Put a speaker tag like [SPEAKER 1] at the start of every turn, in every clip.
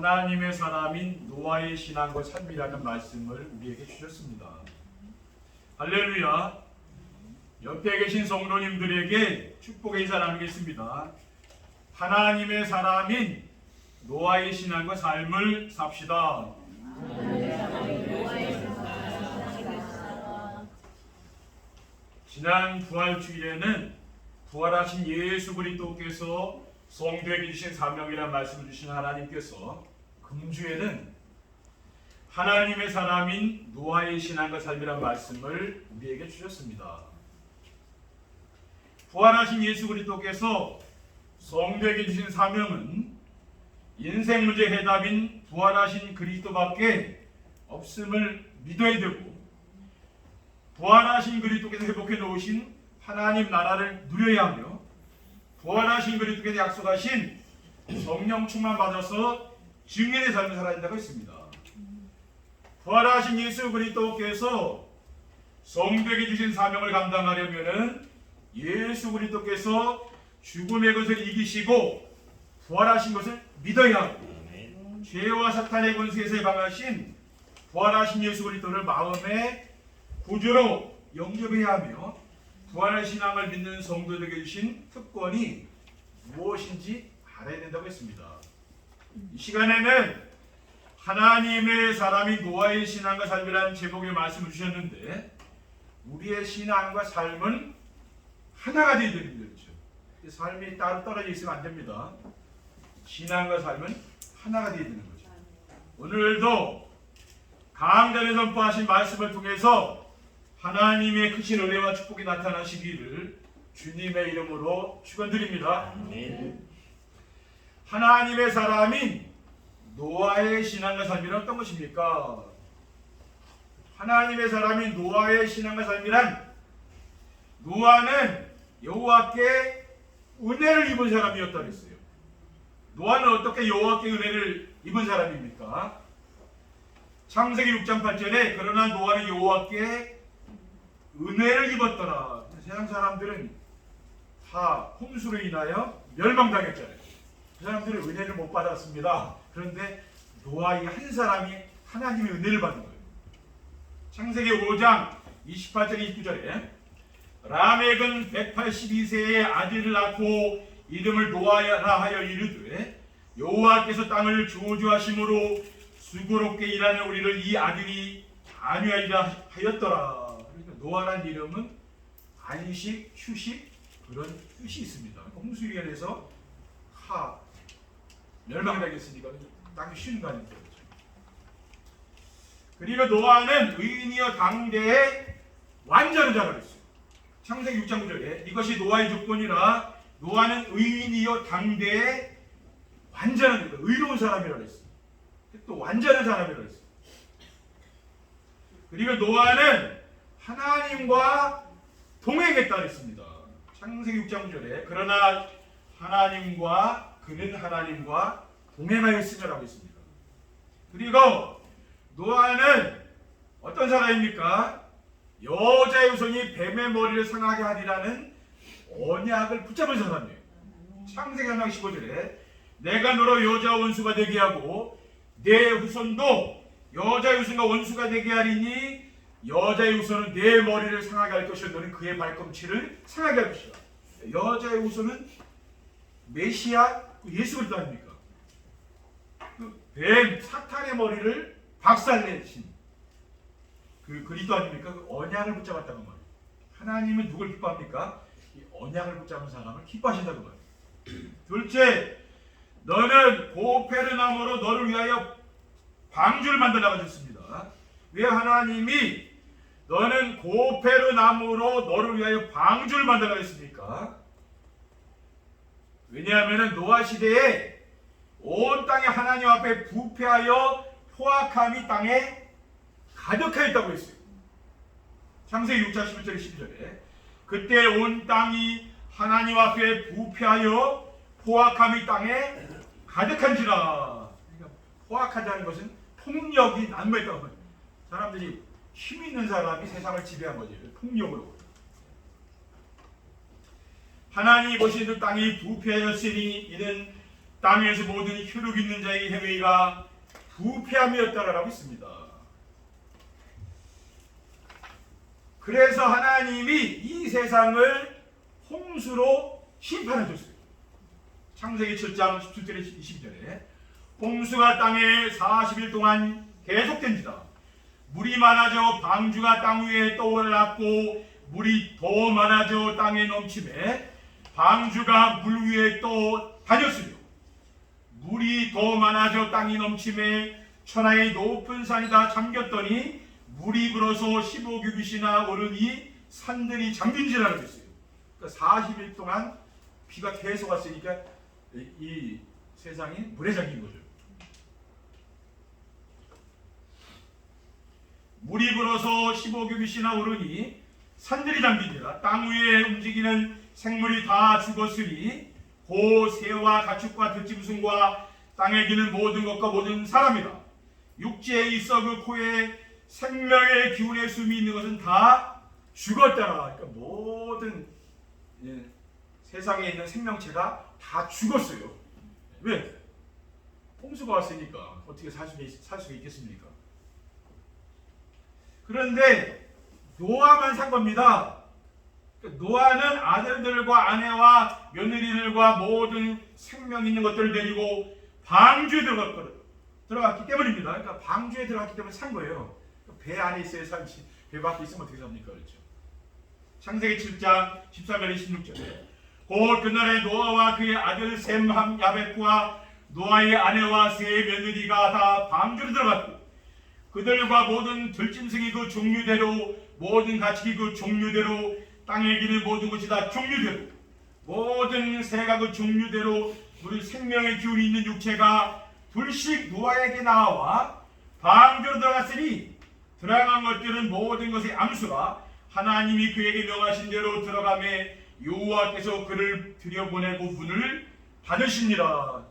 [SPEAKER 1] 하나님의 사람인 노아의 신앙과 삶이라는 말씀을 우리에게 주셨습니다. 할렐루야. 옆에 계신 성도님들에게 축복의 인사 나누겠습니다. 하나님의 사람인 노아의 신앙과 삶을 삽시다. 지난 부활주일에는 부활하신 예수 그리스도께서 성도에게 주신 사명이라는 말씀을 주신 하나님께서 금주에는 하나님의 사람인 노아의 신앙과 삶이라는 말씀을 우리에게 주셨습니다. 부활하신 예수 그리스도께서 성도에게 주신 사명은 인생 문제 해답인 부활하신 그리스도밖에 없음을 믿어야 되고, 부활하신 그리스도께서 회복해 놓으신 하나님 나라를 누려야 하며, 부활하신 그리스도께서 약속하신 성령 충만 받아서 증인의 삶을 살아야 된다고 했습니다. 부활하신 예수 그리스도께서 성도에게 주신 사명을 감당하려면은 예수 그리스도께서 죽음의 것을 이기시고 부활하신 것을 믿어야 하고, 죄와 사탄의 권세에서 방하신 부활하신 예수 그리스도를 마음의 구주로 영접해야 하며, 부활의 신앙을 믿는 성도들에게 주신 특권이 무엇인지 알아야 된다고 했습니다. 이 시간에는 하나님의 사람인 노아의 신앙과 삶이라는 제목의 말씀을 주셨는데, 우리의 신앙과 삶은 하나가 되어야 되는 거죠. 삶이 따로 떨어져 있으면 안 됩니다. 신앙과 삶은 하나가 되어야 되는 거죠. 오늘도 강단에 선포하신 말씀을 통해서 하나님의 크신 은혜와 축복이 나타나시기를 주님의 이름으로 축원드립니다. 하나님의 사람인 노아의 신앙과 삶이란 어떤 것입니까? 하나님의 사람인 노아의 신앙과 삶이란, 노아는 여호와께 은혜를 입은 사람이었다 그랬어요. 노아는 어떻게 여호와께 은혜를 입은 사람입니까? 창세기 6장 8절에 그러나 노아는 여호와께 은혜를 입었더라. 세상 사람들은 다 홍수로 인하여 멸망당했잖아요. 그 사람들은 은혜를 못 받았습니다. 그런데 노아 이 한 사람이 하나님의 은혜를 받은 거예요. 창세기 5장 28절 29절에 라멕은 182세에 아들을 낳고 이름을 노아라 하여 이르되 여호와께서 땅을 저주하심으로 수고롭게 일하는 우리를 이 아들이 안위하리라 하였더라. 그러니까 노아란 이름은 안식, 휴식, 그런 뜻이 있습니다. 홍수에 의해서 멸망당했으니까 땅이 쉬는 거 아닙니까? 그리고 노아는 의인이여 당대의 완전한 자라 그랬어요. 창세기 6장 9절에 이것이 노아의 조건이라 노아는 의인이여 당대의 완전한 자, 의로운 사람이라고 했어요. 또 완전한 사람이라고 했어요. 그리고 노아는 하나님과 동행했다 그랬습니다. 창세기 6장 9절에 그러나 그는 하나님과 동행하였으며라고 했습니다. 그리고 노아는 어떤 사람입니까? 여자의 후손이 뱀의 머리를 상하게 하리라는 언약을 붙잡은 사람이에요. 창세기 3장 15절에 내가 너로 여자와 원수가 되게 하고 내 후손도 여자의 후손과 원수가 되게 하리니 여자의 후손은 내 머리를 상하게 할 것이요 너는 그의 발꿈치를 상하게 할 것이다. 여자의 후손은 메시아 예수 그리스도 아닙니까? 뱀 사탄의 머리를 박살내신 그 그리스도 아닙니까? 그 언약을 붙잡았다고 말이에요. 하나님은 누굴 기뻐합니까? 이 언약을 붙잡은 사람을 기뻐하신다고 말이에요. 둘째, 너는 고페르나무로 너를 위하여 방주를 만들라고 하셨습니다. 왜 하나님이 너는 고페르나무로 너를 위하여 방주를 만들라고 했습니까? 왜냐하면 노아 시대에 온 땅이 하나님 앞에 부패하여 포악함이 땅에 가득하였다고 했어요. 창세기 6장 11절 12절에 그때 온 땅이 하나님 앞에 부패하여 포악함이 땅에 가득한지라. 그러니까 포악하다는 것은 폭력이 난무했다고 합니다. 사람들이 힘 있는 사람이 세상을 지배한 거죠. 폭력으로. 하나님이 보시는 땅이 부패하였으니 이는 땅에서 모든 혈육 있는 자의 행위가 부패함이었다라고 있습니다. 그래서 하나님이 이 세상을 홍수로 심판해 줬어요. 창세기 7장 17절에 20절에 홍수가 땅에 40일 동안 계속된지라. 물이 많아져 방주가 땅 위에 떠올랐고 물이 더 많아져 땅에 넘침에 방주가 물 위에 떠 다녔으며 물이 더 많아져 땅이 넘침에 천하의 높은 산이 다 잠겼더니 물이 불어서 15규빗이나 오르니 산들이 잠긴지라 그랬어요. 그러니까 40일 동안 비가 계속 왔으니까 이 세상이 물에 잠긴 거죠. 물이 불어서 15규빗이나 오르니 산들이 잠긴지라. 땅 위에 움직이는 생물이 다 죽었으니 고 새와 가축과 들짐승과 땅에 기는 모든 것과 모든 사람이라. 육지에 있어 그 코에 생명의 기운의 숨이 있는 것은 다 죽었더라. 그러니까 모든 세상에 있는 생명체가 다 죽었어요. 왜? 홍수가 왔으니까 어떻게 살 수가 있겠습니까? 그런데 노아만 산 겁니다. 노아는 아들들과 아내와 며느리들과 모든 생명 있는 것들을 데리고 방주에 들어갔기 때문입니다. 그러니까 방주에 들어갔기 때문에 산 거예요. 배 안에 있어야 살지. 배 밖에 있으면 어떻게 삽니까? 그렇죠? 창세기 7장 13절 16절에 곧 그날에 노아와 그의 아들 셈, 함, 야벳과 노아의 아내와 세 며느리가 다 방주로 들어갔고 그들과 모든 들짐승이 그 종류대로 모든 가축이 그 종류대로 땅에 기는 모든 것이 다 종류대로 모든 새가 그 종류대로 우리 생명의 기운이 있는 육체가 불식 노아에게 나와 방주로 들어갔으니 들어간 것들은 모든 것의 암수라. 하나님이 그에게 명하신 대로 들어가매 여호와께서 그를 들여보내고 문을 닫으시니라.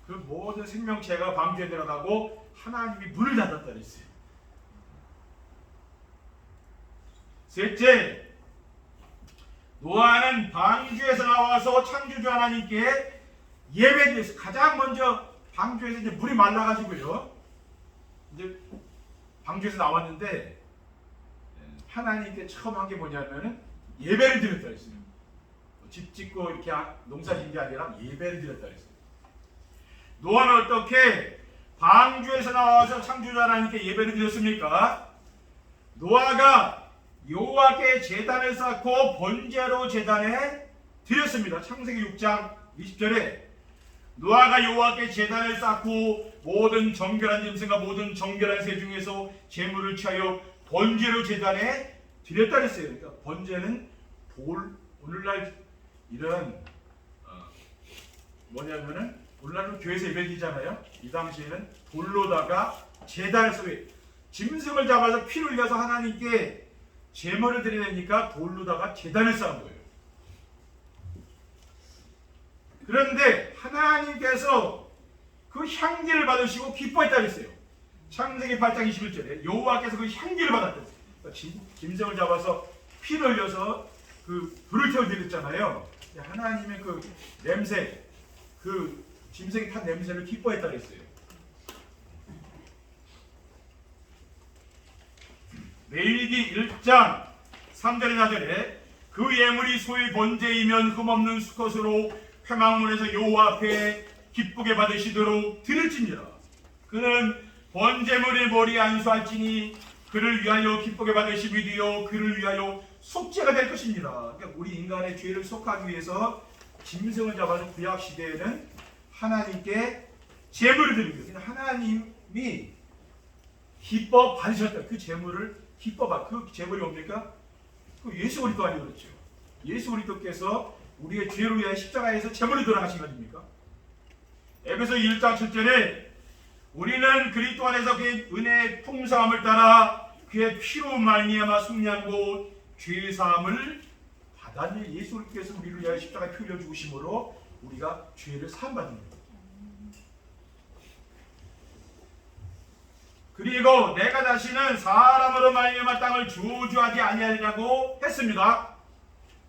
[SPEAKER 1] 그 모든 생명체가 방주에 들어가고 하나님이 문을 닫았다 그랬어요. 셋째, 노아는 방주에서 나와서 창조주 하나님께 예배드렸어요. 가장 먼저 방주에서 이제 물이 말라가지고요. 이제 방주에서 나왔는데 하나님께 처음 한 게 뭐냐면은 예배를 드렸다 그랬어요. 집 짓고 이렇게 농사 짓는 게 아니라 예배를 드렸다 그랬어요. 노아는 어떻게 방주에서 나와서 창조주 하나님께 예배를 드렸습니까? 노아가 여호와께 제단을 쌓고 번제로 제단에 드렸습니다. 창세기 6장 20절에 노아가 여호와께 제단을 쌓고 모든 정결한 짐승과 모든 정결한 새 중에서 제물을 취하여 번제로 제단에 드렸다 그랬어요. 그러니까 번제는 오늘날 이런 뭐냐면은 오늘날은 교회에서 예배드리잖아요. 이 당시에는 돌로다가 제단을 써요. 짐승을 잡아서 피를 흘려서 하나님께 제물을 드리니까 돌로다가 제단을 쌓은 거예요. 그런데 하나님께서 그 향기를 받으시고 기뻐했다 그랬어요. 창세기 8장 21절에 여호와께서 그 향기를 받았다. 짐승을 잡아서 피를 흘려서 그 불을 태워드렸잖아요. 하나님의 그 냄새, 그 짐승이 탄 냄새를 기뻐했다 그랬어요. 레위기 1장 3절에 4절에 그 예물이 소의 번제이면 흠없는 수컷으로 회막문에서 여호와 앞에 기쁘게 받으시도록 드릴지니라. 그는 번제물의 머리에 안수할지니 그를 위하여 기쁘게 받으심이 되어 그를 위하여 속죄가 될 것입니다. 그러니까 우리 인간의 죄를 속하기 위해서 짐승을 잡아서 구약 시대에는 하나님께 제물을 드립니다. 하나님이 기뻐 받으셨다. 그 제물을 그 제물이 뭡니까? 그 예수 그리스도 아니고 그렇죠. 예수 그리스도께서 우리의 죄를 위해 십자가에서 제물이 돌아가신 거 아닙니까? 에베소 1장 7절에 우리는 그리스도 안에서 그의 은혜의 풍성함을 따라 그의 피로 말미암아 승리하고 죄 사함을 받았니. 예수 그리스도께서 우리를 위하여 십자가에 피 흘려 죽으심으로 우리가 죄를 사함 받는 겁니다. 그리고 내가 다시는 사람으로 말미암아 땅을 저주하지 아니하리라고 했습니다.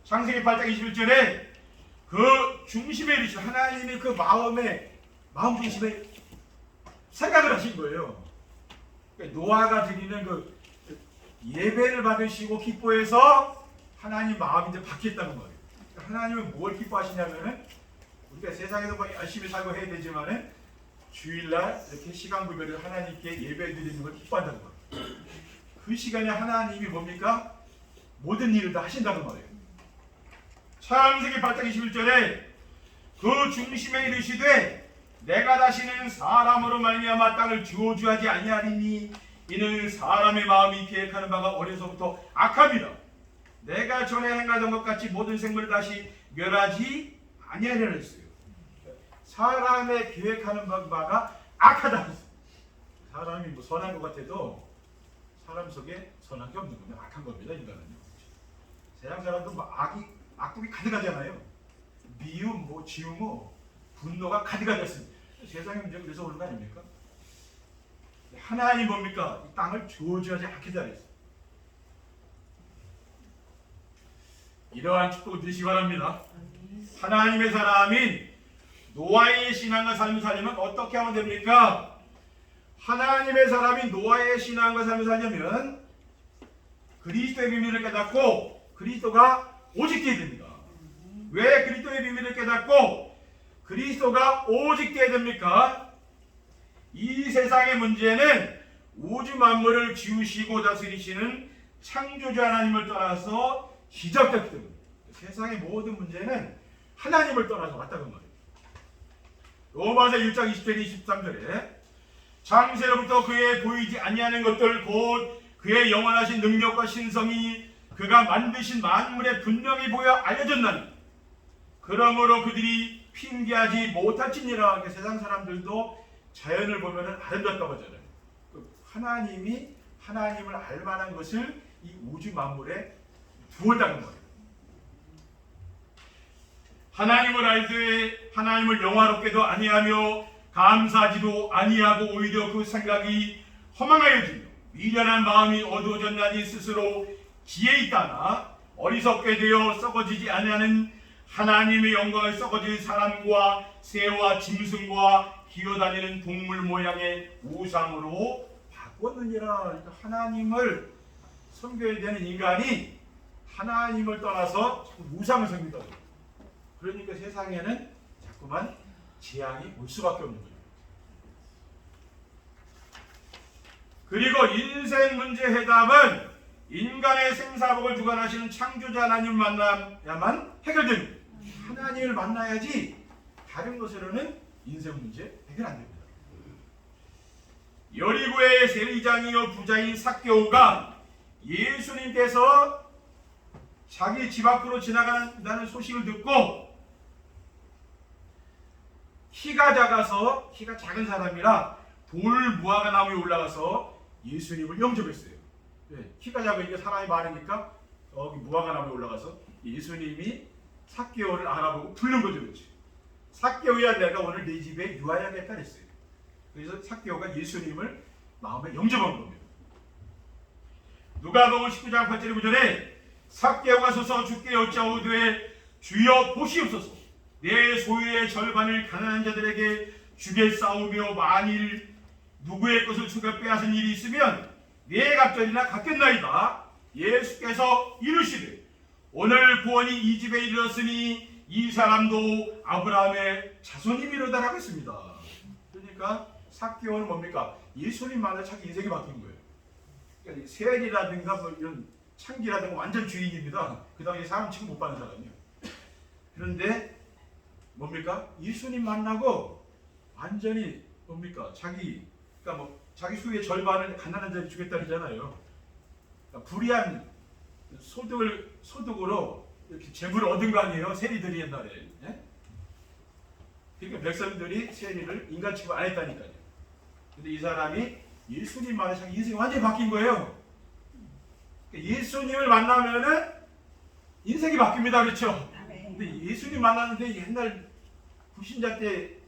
[SPEAKER 1] 창세기 8장 21절에 그 중심에 이르신 하나님이 그 마음에 마음 중심에 생각을 하신 거예요. 그러니까 노아가 드리는 그 예배를 받으시고 기뻐해서 하나님 마음이 이제 바뀌었다는 거예요. 그러니까 하나님은 뭘 기뻐하시냐면은 우리가 세상에서 뭐 열심히 살고 해야 되지만은 주일날 이렇게 시간 구별을 하나님께 예배 드리는 걸 기뻐한다는 거예요. 그 시간에 하나님이 뭡니까? 모든 일을 다 하신다는 거예요. 창세기 8장 21절에 그 중심에 이르시되 내가 다시는 사람으로 말미암아 땅을 저주하지 아니하리니 이는 사람의 마음이 계획하는 바가 어려서부터 악합니다. 내가 전에 행하던 것 같이 모든 생물을 다시 멸하지 아니하리라 했어요. 사람의 계획하는 바가 악하다. 사람이 뭐 선한 것 같아도 사람 속에 선한 게 없는 겁니다. 악한 겁니다. 인간은요. 세상 사람도 뭐 악독이 가득하잖아요. 미움, 뭐 지움, 분노가 가득하겠습니다. 세상의 문제가 그래서 오는 거 아닙니까? 하나님 뭡니까? 이 땅을 저주하지 않겠다 그랬어요. 이러한 축복을 드시기 바랍니다. 하나님의 사람인 노아의 신앙과 삶을 살려면 어떻게 하면 됩니까? 하나님의 사람인 노아의 신앙과 삶을 살려면 그리스도의 비밀을 깨닫고 그리스도가 오직 되어야 됩니다. 왜 그리스도의 비밀을 깨닫고 그리스도가 오직 되어야 됩니까? 이 세상의 문제는 우주 만물을 지으시고 다스리시는 창조주 하나님을 떠나서 시작됐기 때문에 세상의 모든 문제는 하나님을 떠나서 왔다는 말이에요. 로마서 1장 20절 23절에 창세로부터 그의 보이지 아니하는 것들 곧 그의 영원하신 능력과 신성이 그가 만드신 만물에 분명히 보여 알려졌나니 그러므로 그들이 핑계하지 못할지니라. 세상 사람들도 자연을 보면 아름답다고 하잖아요. 하나님이 하나님을 알만한 것을 이 우주 만물에 두었다는 거예요. 하나님을 알되 하나님을 영화롭게도 아니하며 감사하지도 아니하고 오히려 그 생각이 허망하여지며 미련한 마음이 어두워졌나니 스스로 지혜 있다나 어리석게 되어 썩어지지 아니하는 하나님의 영광을 썩어질 사람과 새와 짐승과 기어다니는 동물 모양의 우상으로 바꿨느니라. 그러니까 하나님을 섬겨야 되는 인간이 하나님을 떠나서 자꾸 우상을 섬긴다. 그러니까 세상에는 자꾸만 재앙이 올 수밖에 없는 거예요. 그리고 인생 문제 해답은 인간의 생사복을 주관하시는 창조자 하나님을 만나야만 해결됩니다. 하나님을 만나야지 다른 것으로는 인생 문제 해결 안 됩니다. 여리고의 세리장이요 부자인 삭개오가 예수님께서 자기 집 앞으로 지나간다는 소식을 듣고 키가 작은 사람이라 돌 무화과 나무에 올라가서 예수님을 영접했어요. 네, 키가 작으니까 사람이 많으니까 여기 무화과 나무에 올라가서 예수님이 삭개오를 알아보고 부른 거죠. 그렇지? 삭개오야 내가 오늘 네 집에 유하야겠다 했어요. 그래서 삭개오가 예수님을 마음에 영접한 겁니다. 누가복음 19장 8절에 보전에 삭개오가 서서 주께 여짜오되 주여 보시옵소서 내 소유의 절반을 가난한 자들에게 주겠사오며 만일 누구의 것을 추가 빼앗은 일이 있으면 네 갑절이나 갚겠나이다. 예수께서 이르시되 오늘 구원이 이 집에 이르렀으니 이 사람도 아브라함의 자손임이로다라고 했습니다. 그러니까 삭개오는 뭡니까? 예수님 만나 자기 인생이 바뀐 거예요. 그러니까 세리라든가 뭐 이런 창기라든가 완전 주인입니다. 그 당시에 사람 취급 못 받는 사람이에요. 그런데 뭡니까? 예수님 만나고 완전히 뭡니까? 그러니까 뭐 자기 소유의 절반을 가난한 자에게 주겠다 그러잖아요. 그러니까 불이한 소득으로 이렇게 재물을 얻은 거 아니에요? 세리들이 옛날에. 예? 그러니까 백성들이 세리를 인간 취급 안 했다니까요. 근데 이 사람이 예수님 만나 자기 인생이 완전히 바뀐 거예요. 그러니까 예수님을 만나면은 인생이 바뀝니다. 그렇죠? 근데 예수님 만났는데 옛날 불신자 때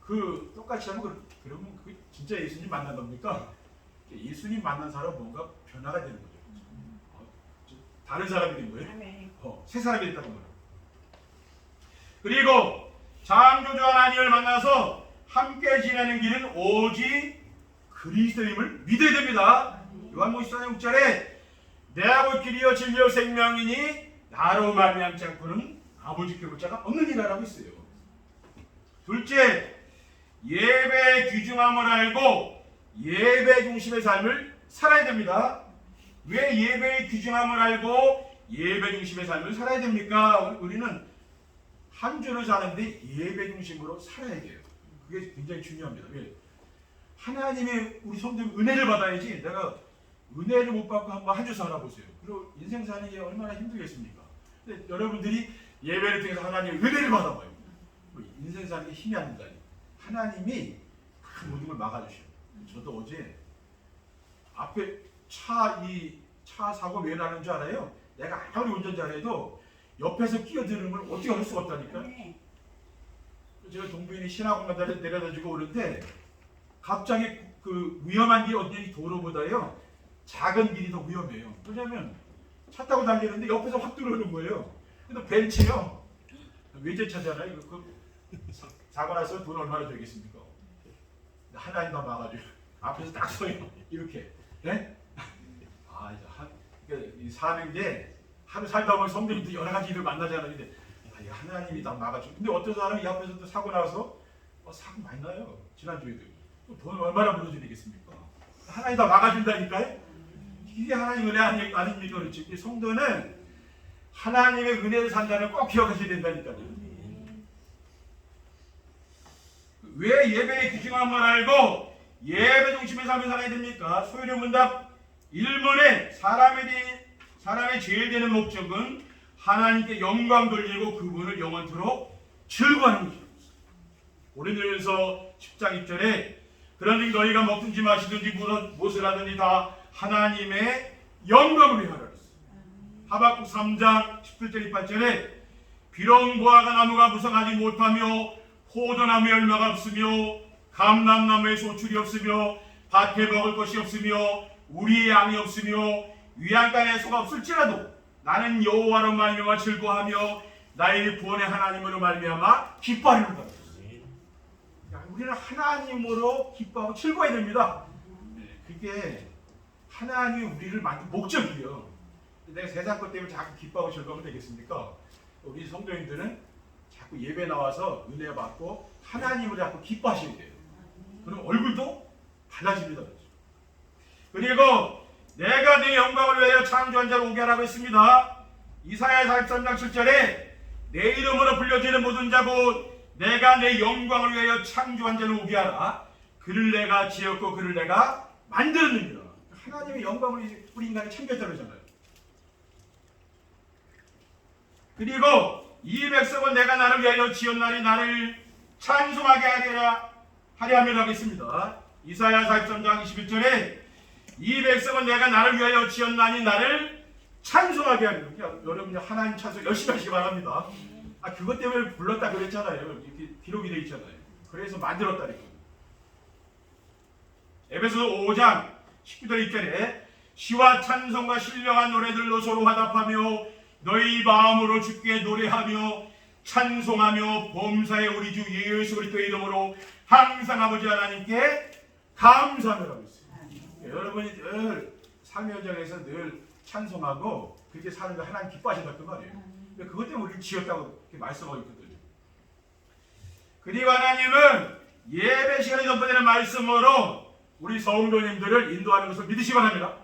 [SPEAKER 1] 그 똑같이 하면 그러면 그 진짜 예수님 만난 겁니까? 예수님 만난 사람은 뭔가 변화가 되는 거죠. 다른 사람이 된 거예요. 새 사람이 됐다는 거예요. 그리고 창조주 하나님을 만나서 함께 지내는 길은 오직 그리스도임을 믿어야 됩니다. 요한복음 14장 6절에 내하고 길이요 진리요 생명이니 나로 말미암지 않고는 아버지께 볼 자가 없느니라라고 있어요. 둘째, 예배의 귀중함을 알고 예배 중심의 삶을 살아야 됩니다. 왜 예배의 귀중함을 알고 예배 중심의 삶을 살아야 됩니까? 우리는 한 주를 사는데 예배 중심으로 살아야 돼요. 그게 굉장히 중요합니다. 왜? 하나님의 우리 성도님 은혜를 받아야지 내가 은혜를 못 받고 한번 한 주 살아보세요. 그리고 인생 사는 게 얼마나 힘들겠습니까? 근데 여러분들이 예배를 통해서 하나님의 은혜를 받아봐요. 인생 사는 게 힘이 안 된다니. 하나님이 그 모든 걸 막아주셔요. 저도 어제 앞에 차 사고 왜 나는 줄 알아요? 내가 아무리 운전 잘해도 옆에서 끼어드는 걸 어떻게 할 수가 없다니까. 제가 동부인이 신화공간 내려다주고 오는데 갑자기 그 위험한 길이 어디 도로보다요 작은 길이 더 위험해요. 왜냐면 차 타고 달리는데 옆에서 확 들어오는 거예요. 근데 벤츠요 외제차잖아요. 사고 나서 돈 얼마나 들겠습니까? 하나님 다 막아줘요. 앞에서 딱 서요. 이렇게. 네? 이제 사는 게 하루 살다 보면 성도님도 여러 가지 일을 만나잖아요. 근데 하나님이 다 막아줘. 근데 어떤 사람이 이 앞에서 또 사고 나서 사고 많이 나요. 지난주에도. 돈 얼마나 물어주겠습니까? 하나님 다 막아준다니까요. 이게 하나님 은혜 아닙니까? 그렇지. 성도는 하나님의 은혜를 산다는 꼭 기억하셔야 된다니까요. 왜 예배의 귀중함을 알고 예배 중심의 삶을 살아야 됩니까? 소유령 문답 1문에 사람의 제일 되는 목적은 하나님께 영광 돌리고 그분을 영원토록 즐거워하는 것입니다. 고린도전서 10장 1절에 그러니 너희가 먹든지 마시든지 무엇을 하든지 다 하나님의 영광을 위하라 그랬어요. 하박국 3장 17절 18절에 비록 무화과 나무가 무성하지 못하며 포도나무에 열매가 없으며 감람나무에 소출이 없으며 밭에 먹을 것이 없으며 우리의 양이 없으며 위안간에 소가 없을지라도 나는 여호와로 말미암아 즐거워하며 나의 구원의 하나님으로 말미암아 기뻐하리로다. 우리는 하나님으로 기뻐하고 즐거워야 됩니다. 그게 하나님이 우리를 만든 목적이에요. 내가 세상 것 때문에 자꾸 기뻐하고 즐거우면 되겠습니까? 우리 성도님들은 자꾸 예배 나와서 은혜 받고 하나님을 자꾸 기뻐하셔야 돼요. 그럼 얼굴도 달라집니다. 그리고 내가 네 영광을 위하여 창조한 자를 오게 하라고 했습니다. 이사야 43장 7절에 내 이름으로 불려지는 모든 자고 내가 내 영광을 위하여 창조한 자를 오게 하라. 그를 내가 지었고 그를 내가 만들었느니라. 하나님의 영광을 우리 인간이 챙겼다고 하잖아요. 그리고 이 백성은 내가 나를 위하여 지었나니 나를 찬송하게 하려 함이라고 했습니다. 이사야 43장 21절에 이 백성은 내가 나를 위하여 지었나니 나를 찬송하게 하리라. 여러분이 하나님 찬송 열심히 하시기 바랍니다. 그것 때문에 불렀다 그랬잖아요. 이렇게 기록이 되어 있잖아요. 그래서 만들었다니까. 에베소서 5장 19절 2절에 시와 찬송과 신령한 노래들로 서로 화답하며 너희 마음으로 주께 노래하며 찬송하며 범사의 우리 주 예수 그리스도의 이름으로 항상 아버지 하나님께 감사하라고 있어요. 여러분이 늘 삶의 현장에서 늘 찬송하고 그렇게 사는 거 하나님 기뻐하신다고 그 말이에요. 그것 때문에 우리를 지었다고 이렇게 말씀하고 있거든요. 그리고 하나님은 예배 시간에 전파되는 말씀으로 우리 성도님들을 인도하는 것을 믿으시기 바랍니다.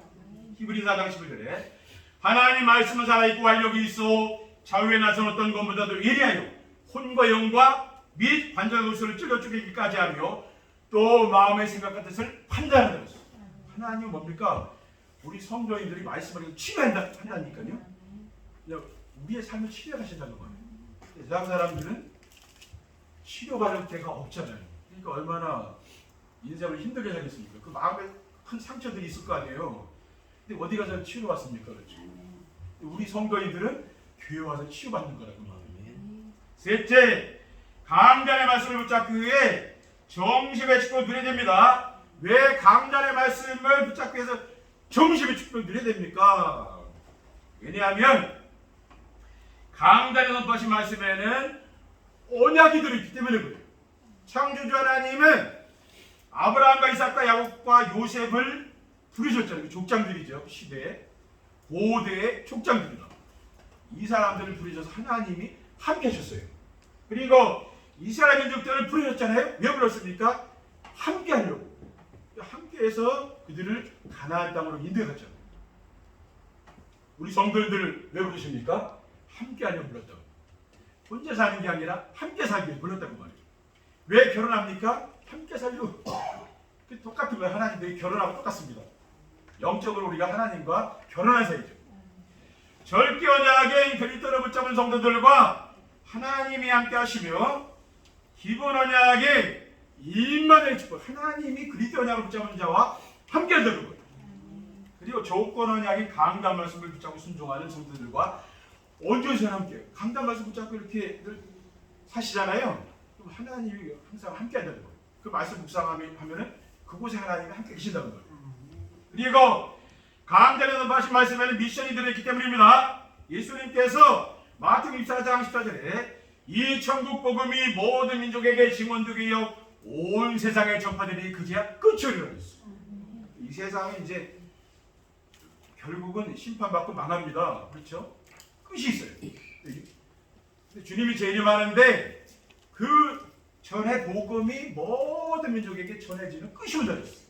[SPEAKER 1] 히브리서 4장 11절에 하나님 말씀은 살아있고 활력이 있어 좌우에 나선 어떤 것보다도 예리하여 혼과 영과 및 관절 구슬을 찔러 쪼개기까지 하며 또 마음의 생각과 뜻을 판단하는 것입니다. 하나님은 뭡니까? 우리 성도인들이 말씀을 치료한다니까요. 우리의 삶을 치료하신다는 거예요. 세상 사람들은 치료받을 데가 없잖아요. 그러니까 얼마나 인생을 힘들게 살겠습니까? 그 마음에 큰 상처들이 있을 거 아니에요. 근데 어디 가서 치료받습니까? 그렇죠. 우리 성도인들은 교회 와서 치유받는 거라고 말해요. 셋째, 강단의 말씀을 붙잡기 위해 정심의 축복을 누려야 됩니다. 왜 강단의 말씀을 붙잡기 위해서 정심의 축복을 누려야 됩니까? 왜냐하면 강단에 선포하신 말씀에는 언약이 들어있기 때문에 그래요. 창조주 하나님은 아브라함과 이삭과 야곱과 요셉을 부르셨잖아요. 족장들이죠. 시대에 고대의 족장들이다. 이 사람들을 부르셔서 하나님이 함께 하셨어요. 그리고 이스라엘 민족들을 부르셨잖아요. 왜 불렀습니까? 함께 하려고. 함께 해서 그들을 가나안 땅으로 인도했잖아요. 우리 성도들을 왜 부르십니까? 함께 하려고 불렀다고. 혼자 사는 게 아니라 함께 살기 위해 불렀다고 말이에요. 왜 결혼합니까? 함께 살려고. 똑같은 거예요. 하나님들이 결혼하고 똑같습니다. 영적으로 우리가 하나님과 결혼한 사이죠. 절대 언약의 그리스도를 붙잡은 성도들과 하나님이 함께 하시며 기본 언약의 임마누엘 축복, 하나님이 그리스도 언약을 붙잡은 자와 함께 하는 거예요. 그리고 조건 언약인 강단 말씀을 붙잡고 순종하는 성도들과 온전히 함께 강단 말씀 붙잡고 이렇게 사시잖아요. 그럼 하나님이 항상 함께 한다는 거예요. 그 말씀 묵상하면은 그곳에 하나님이 함께 계신다는 거예요. 그리고 강단에서 하신 말씀에는 미션이 들어있기 때문입니다. 예수님께서 마태복음 24장 14절에 이 천국 복음이 모든 민족에게 증언되게 하여 온 세상에 전파되니 그제야 끝이 오리라 했어요. 이 세상은 이제 결국은 심판받고 망합니다. 그렇죠? 끝이 있어요. 주님이 재림하는데 그 전에 복음이 모든 민족에게 전해지는 끝이 온다 했어요.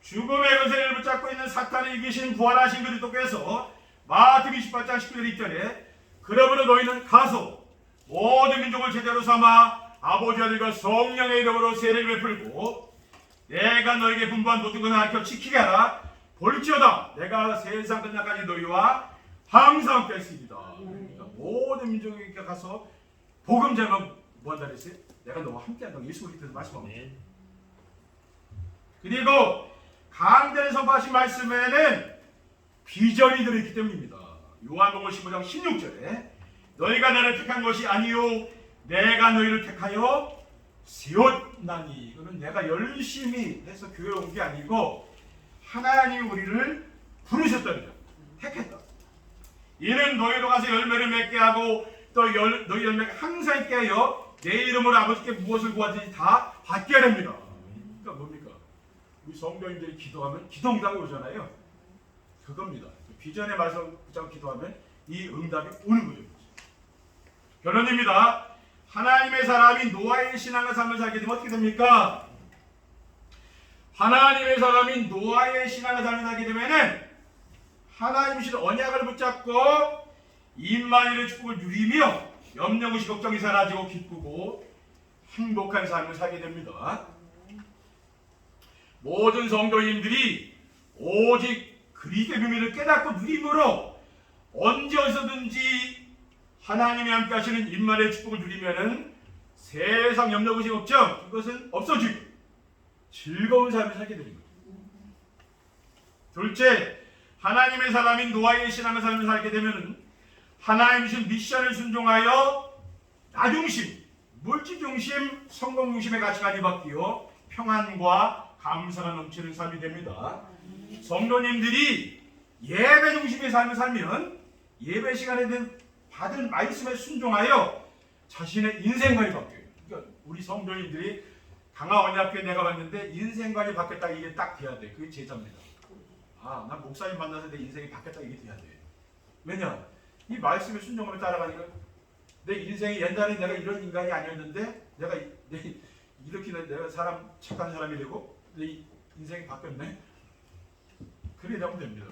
[SPEAKER 1] 죽음의 권세를 붙잡고 있는 사탄을 이기신 부활하신 그리스도께서 마태복음 28장 19절 있전에 그러므로 너희는 가서 모든 민족을 제자로 삼아 아버지 아들과 성령의 이름으로 세례를 베풀고 내가 너에게 분부한 모든 것을 가르쳐 지키게 하라. 볼지어다 내가 세상 끝날까지 너희와 항상 함께 있습니다. 그러니까 모든 민족에게 가서 복음 전하면 뭐한다 그랬어요? 내가 너와 함께 한다고 예수 그리스도께서 말씀합니다. 그리고 강단에 선포하신 말씀에는 비전이 들어있기 때문입니다. 요한복음 15장 16절에 너희가 나를 택한 것이 아니요 내가 너희를 택하여 세웠나니. 이거는 내가 열심히 해서 교회 온 게 아니고 하나님이 우리를 부르셨다는 거예요. 택했다. 이는 너희로 가서 열매를 맺게 하고 또 너희 열매가 항상 있게 하여 내 이름으로 아버지께 무엇을 구하든지 다 받게 됩니다. 그러니까 뭡니까? 우리 성도님들이 기도하면 기도 응답이 오잖아요. 그겁니다. 비전의 말씀 붙잡고 기도하면 이 응답이 오는 거죠. 결론입니다. 하나님의 사람이 노아의 신앙을 삶을 살게 되면 어떻게 됩니까? 하나님의 사람이 노아의 신앙을 삶을 살게 되면은 하나님이신 언약을 붙잡고 임마누엘의 축복을 누리며 염려무시 걱정이 사라지고 기쁘고 행복한 삶을 살게 됩니다. 모든 성도님들이 오직 그리스도의 비밀을 깨닫고 누림으로 언제 어디서든지 하나님이 함께 하시는 임마누엘의 축복을 누리면은 세상 염려무시 걱정 이것은 없어지고 즐거운 삶을 살게 됩니다. 둘째, 하나님의 사람인 노아의 신앙의 삶을 살게 되면 하나님 주신 미션을 순종하여 나중심, 물질중심, 성공중심의 가치관이 바뀌어 평안과 감사가 넘치는 삶이 됩니다. 성도님들이 예배 중심의 삶을 살면 예배 시간에 받은 말씀에 순종하여 자신의 인생관이 바뀌어요. 그러니까 우리 성도님들이 강화언약교회 내가 봤는데 인생관이 바뀌었다 이게 딱 돼야 돼. 그게 제자입니다. 아, 난 목사님 만나서 내 인생이 바뀌었다 이게 돼야 돼. 왜냐? 이 말씀에 순종하며 따라가니까 내 인생이 옛날에 내가 이런 인간이 아니었는데 이렇게 내가 착한 사람이 되고 내 인생이 바뀌었네. 그래 되면 됩니다.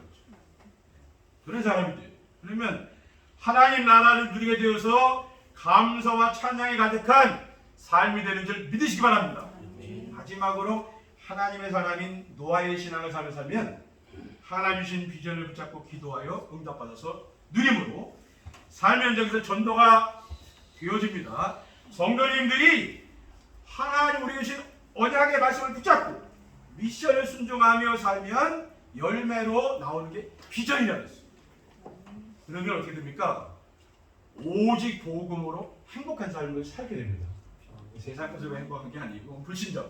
[SPEAKER 1] 그런 사람이 돼. 그러면 하나님 나라를 누리게 되어서 감사와 찬양이 가득한 삶이 되는 줄 믿으시기 바랍니다. 마지막으로 하나님의 사람인 노아의 신앙을 살면 하나님 주신 비전을 붙잡고 기도하여 응답받아서 누림으로 삶의 현장에서 전도가 되어집니다. 성도님들이 하나님 우리에게 주신 언약의 말씀을 붙잡고 미션을 순종하며 살면 열매로 나오는 게 비전이라고 했어요. 그러면 어떻게 됩니까? 오직 복음으로 행복한 삶을 살게 됩니다. 세상 것으로 행복한 게 아니고 불신자.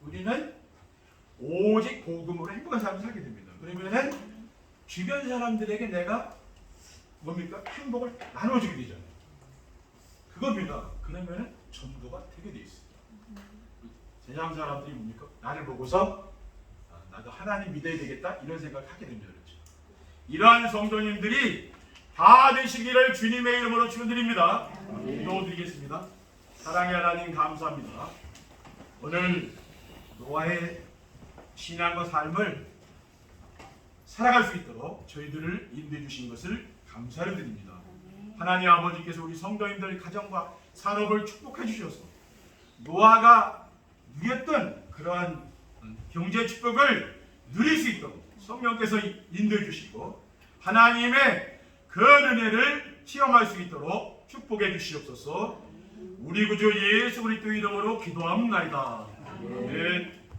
[SPEAKER 1] 우리는 오직 복음으로 행복한 삶을 살게 됩니다. 그러면은 주변 사람들에게 내가 뭡니까? 행복을 나눠주게 되잖아요. 그겁니다. 그러면은 전도가 되게 돼 있습니다. 세상 사람들이 뭡니까? 나를 보고서 나도 하나님 믿어야 되겠다 이런 생각을 하게 됩니다. 그렇죠? 이러한 성도님들이 다 되시기를 주님의 이름으로 축원드립니다. 기도드리겠습니다. 사랑의 하나님 감사합니다. 오늘 노아의 신앙과 삶을 살아갈 수 있도록 저희들을 인도해 주신 것을 감사를 드립니다. 하나님 아버지께서 우리 성도님들 가정과 산업을 축복해 주셔서 노아가 누렸던 그러한 경제 축복을 누릴 수 있도록 성령께서 인도해 주시고 하나님의 그 은혜를 체험할 수 있도록 축복해 주시옵소서. 우리 구주 예수 그리스도 이름으로 기도합니다. 아멘.